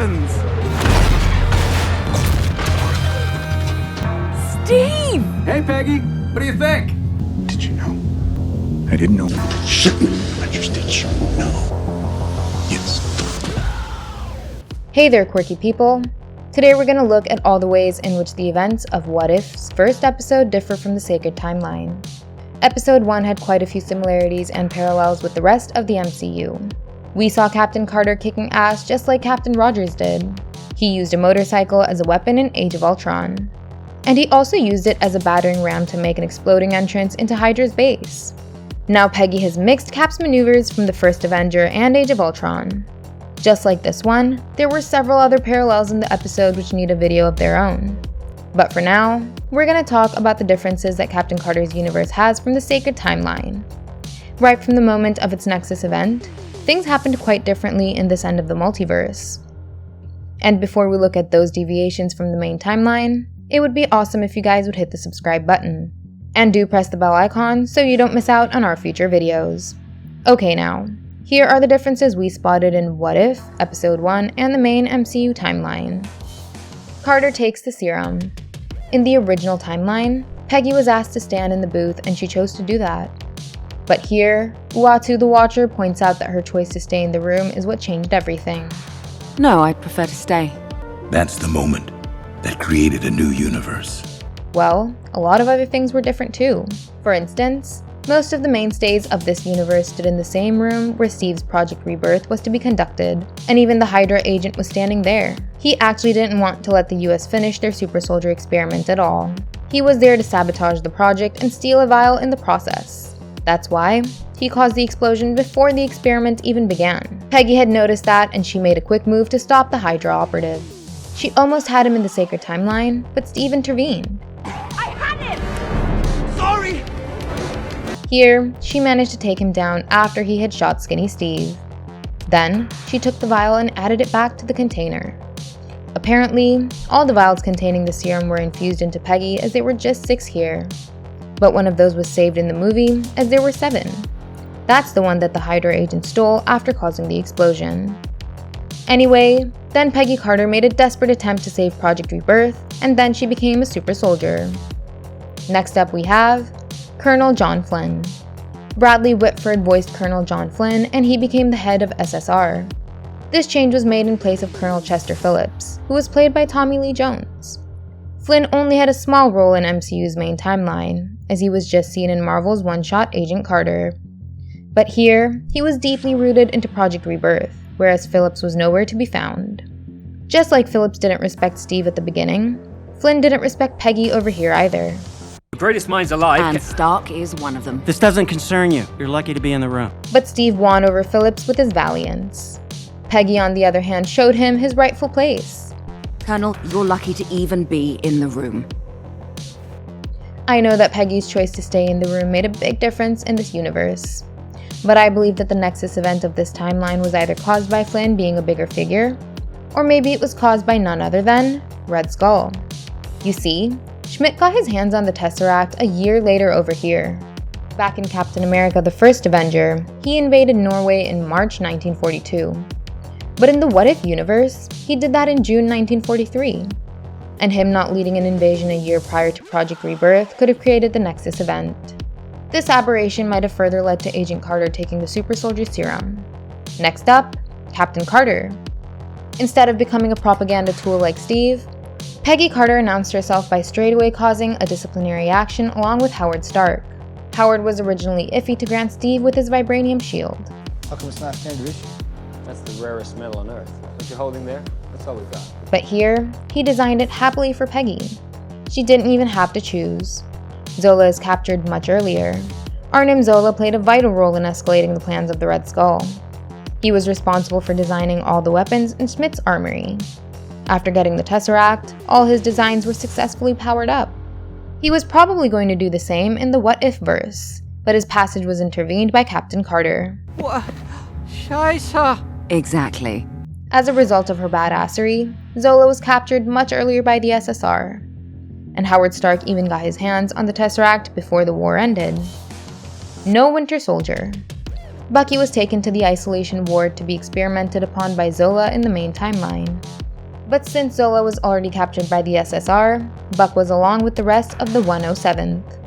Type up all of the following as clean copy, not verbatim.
heavens! Steve! Hey, Peggy. What do you think? Did you know? I didn't know. Shouldn't. I just did shouldn't know. Yes. Hey there, quirky people. Today we're going to look at all the ways in which the events of What If's first episode differ from the Sacred Timeline. Episode 1 had quite a few similarities and parallels with the rest of the MCU. We saw Captain Carter kicking ass just like Captain Rogers did. He used a motorcycle as a weapon in Age of Ultron. And he also used it as a battering ram to make an exploding entrance into Hydra's base. Now Peggy has mixed Cap's maneuvers from the first Avenger and Age of Ultron. Just like this one, there were several other parallels in the episode which need a video of their own. But for now, we're going to talk about the differences that Captain Carter's universe has from the Sacred Timeline. Right from the moment of its Nexus event, things happened quite differently in this end of the multiverse. And before we look at those deviations from the main timeline, it would be awesome if you guys would hit the subscribe button. And do press the bell icon so you don't miss out on our future videos. Okay now, here are the differences we spotted in What If, Episode 1, and the main MCU timeline. Carter takes the serum. In the original timeline, Peggy was asked to stand in the booth and she chose to do that. But here, Uatu the Watcher points out that her choice to stay in the room is what changed everything. No, I'd prefer to stay. That's the moment that created a new universe. Well, a lot of other things were different too. For instance, most of the mainstays of this universe stood in the same room where Steve's Project Rebirth was to be conducted, and even the Hydra agent was standing there. He actually didn't want to let the US finish their super soldier experiment at all. He was there to sabotage the project and steal a vial in the process. That's why he caused the explosion before the experiment even began. Peggy had noticed that and she made a quick move to stop the Hydra operative. She almost had him in the Sacred Timeline, but Steve intervened. I had it! Sorry! Here, she managed to take him down after he had shot Skinny Steve. Then, she took the vial and added it back to the container. Apparently, all the vials containing the serum were infused into Peggy as there were just 6 here. But one of those was saved in the movie as there were 7. That's the one that the Hydra agent stole after causing the explosion. Anyway, then Peggy Carter made a desperate attempt to save Project Rebirth, and then she became a super soldier. Next up we have Colonel John Flynn. Bradley Whitford voiced Colonel John Flynn, and he became the head of SSR. This change was made in place of Colonel Chester Phillips, who was played by Tommy Lee Jones. Flynn only had a small role in MCU's main timeline, as he was just seen in Marvel's one-shot Agent Carter. But here, he was deeply rooted into Project Rebirth, whereas Phillips was nowhere to be found. Just like Phillips didn't respect Steve at the beginning, Flynn didn't respect Peggy over here either. The greatest minds alive. And Stark is one of them. This doesn't concern you. You're lucky to be in the room. But Steve won over Phillips with his valiance. Peggy, on the other hand, showed him his rightful place. Colonel, you're lucky to even be in the room. I know that Peggy's choice to stay in the room made a big difference in this universe. But I believe that the Nexus event of this timeline was either caused by Flynn being a bigger figure, or maybe it was caused by none other than Red Skull. You see, Schmidt got his hands on the Tesseract a year later over here. Back in Captain America: The First Avenger, he invaded Norway in March 1942. But in the What If universe, he did that in June 1943. And him not leading an invasion a year prior to Project Rebirth could have created the Nexus event. This aberration might have further led to Agent Carter taking the super soldier serum. Next up, Captain Carter. Instead of becoming a propaganda tool like Steve, Peggy Carter announced herself by straightaway causing a disciplinary action along with Howard Stark. Howard was originally iffy to grant Steve with his vibranium shield. How come it's not standard issue? That's the rarest metal on Earth. What you're holding there, that's all we've got. But here, he designed it happily for Peggy. She didn't even have to choose. Zola is captured much earlier. Arnim Zola played a vital role in escalating the plans of the Red Skull. He was responsible for designing all the weapons in Schmidt's armory. After getting the Tesseract, all his designs were successfully powered up. He was probably going to do the same in the What If verse, but his passage was intervened by Captain Carter. What? Scheisse! Exactly. As a result of her badassery, Zola was captured much earlier by the SSR, and Howard Stark even got his hands on the Tesseract before the war ended. No Winter Soldier. Bucky was taken to the isolation ward to be experimented upon by Zola in the main timeline. But since Zola was already captured by the SSR, Buck was along with the rest of the 107th,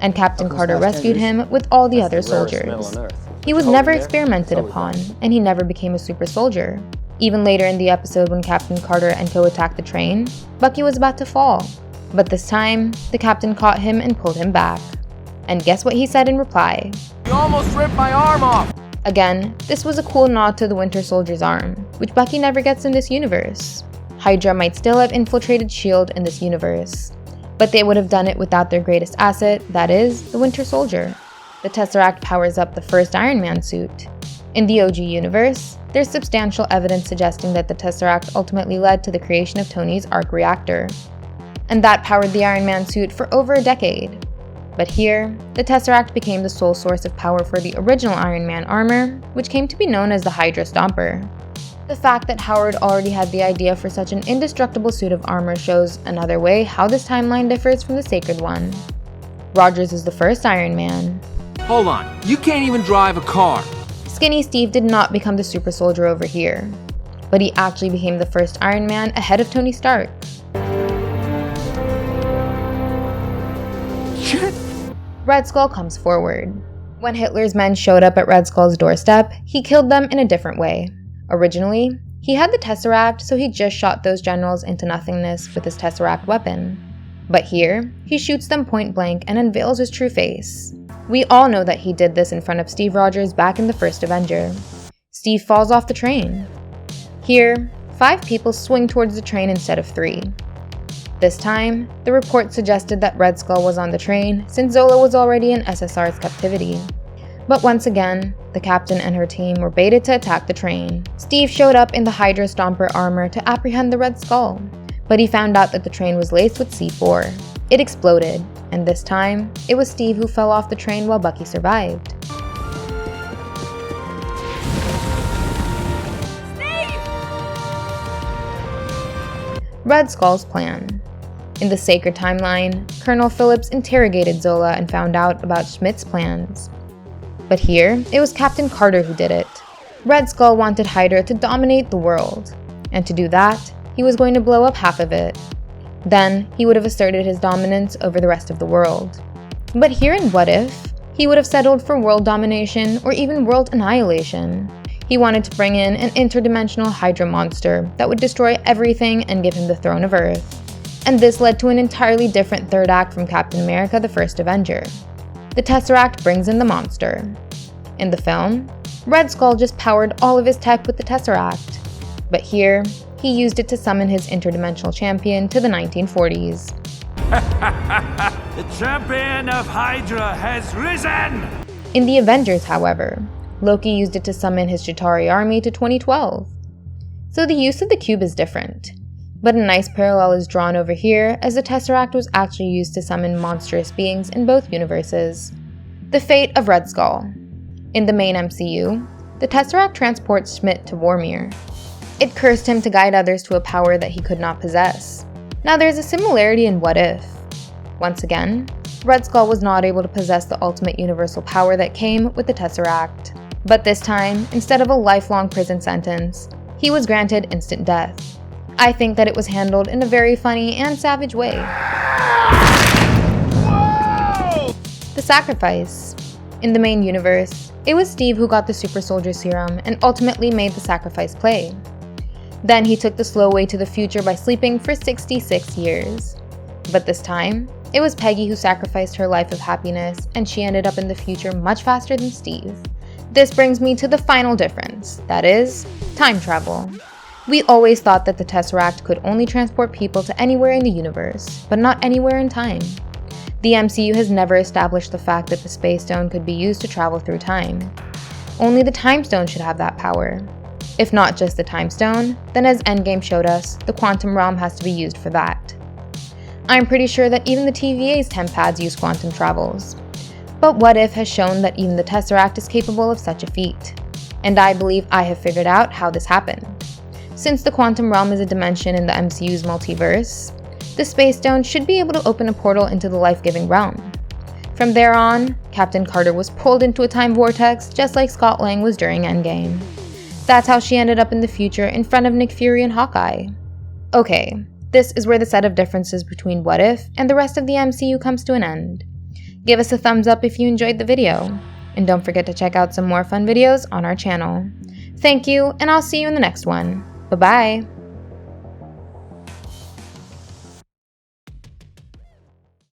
and Captain Carter rescued him with all the other soldiers. He was never experimented upon, and he never became a super soldier. Even later in the episode when Captain Carter and Co attacked the train, Bucky was about to fall. But this time, the captain caught him and pulled him back. And guess what he said in reply? You almost ripped my arm off! Again, this was a cool nod to the Winter Soldier's arm, which Bucky never gets in this universe. Hydra might still have infiltrated S.H.I.E.L.D. in this universe, but they would have done it without their greatest asset, that is, the Winter Soldier. The Tesseract powers up the first Iron Man suit. In the OG universe, there's substantial evidence suggesting that the Tesseract ultimately led to the creation of Tony's arc reactor, and that powered the Iron Man suit for over a decade. But here, the Tesseract became the sole source of power for the original Iron Man armor, which came to be known as the Hydra Stomper. The fact that Howard already had the idea for such an indestructible suit of armor shows another way how this timeline differs from the sacred one. Rogers is the first Iron Man. Hold on, you can't even drive a car. Skinny Steve did not become the super soldier over here, but he actually became the first Iron Man ahead of Tony Stark. Shit! Red Skull comes forward. When Hitler's men showed up at Red Skull's doorstep, he killed them in a different way. Originally, he had the Tesseract, so he just shot those generals into nothingness with his Tesseract weapon. But here, he shoots them point blank and unveils his true face. We all know that he did this in front of Steve Rogers back in the first Avenger. Steve falls off the train. Here, 5 people swing towards the train instead of 3. This time, the report suggested that Red Skull was on the train since Zola was already in SSR's captivity. But once again, the captain and her team were baited to attack the train. Steve showed up in the Hydra Stomper armor to apprehend the Red Skull, but he found out that the train was laced with C4. It exploded, and this time, it was Steve who fell off the train while Bucky survived. Red Skull's plan. In the Sacred Timeline, Colonel Phillips interrogated Zola and found out about Schmidt's plans. But here, it was Captain Carter who did it. Red Skull wanted Hydra to dominate the world, and to do that, he was going to blow up half of it. Then, he would have asserted his dominance over the rest of the world. But here in What If, he would have settled for world domination or even world annihilation. He wanted to bring in an interdimensional Hydra monster that would destroy everything and give him the throne of Earth. And this led to an entirely different third act from Captain America: The First Avenger. The Tesseract brings in the monster. In the film, Red Skull just powered all of his tech with the Tesseract. But here, he used it to summon his interdimensional champion to the 1940s. The champion of Hydra has risen! In the Avengers, however, Loki used it to summon his Chitauri army to 2012. So the use of the cube is different. But a nice parallel is drawn over here, as the Tesseract was actually used to summon monstrous beings in both universes. The fate of Red Skull. In the main MCU, the Tesseract transports Schmidt to Vormir. It cursed him to guide others to a power that he could not possess. Now there's a similarity in What If. Once again, Red Skull was not able to possess the ultimate universal power that came with the Tesseract. But this time, instead of a lifelong prison sentence, he was granted instant death. I think that it was handled in a very funny and savage way. Whoa! The sacrifice. In the main universe, it was Steve who got the super soldier serum and ultimately made the sacrifice play. Then he took the slow way to the future by sleeping for 66 years. But this time, it was Peggy who sacrificed her life of happiness, and she ended up in the future much faster than Steve. This brings me to the final difference, that is, time travel. We always thought that the Tesseract could only transport people to anywhere in the universe, but not anywhere in time. The MCU has never established the fact that the Space Stone could be used to travel through time. Only the Time Stone should have that power. If not just the Time Stone, then as Endgame showed us, the Quantum Realm has to be used for that. I'm pretty sure that even the TVA's TemPads use quantum travels. But What If has shown that even the Tesseract is capable of such a feat. And I believe I have figured out how this happened. Since the Quantum Realm is a dimension in the MCU's multiverse, the Space Stone should be able to open a portal into the life-giving realm. From there on, Captain Carter was pulled into a time vortex just like Scott Lang was during Endgame. That's how she ended up in the future in front of Nick Fury and Hawkeye. Okay, this is where the set of differences between What If and the rest of the MCU comes to an end. Give us a thumbs up if you enjoyed the video, and don't forget to check out some more fun videos on our channel. Thank you, and I'll see you in the next one. Bye-bye!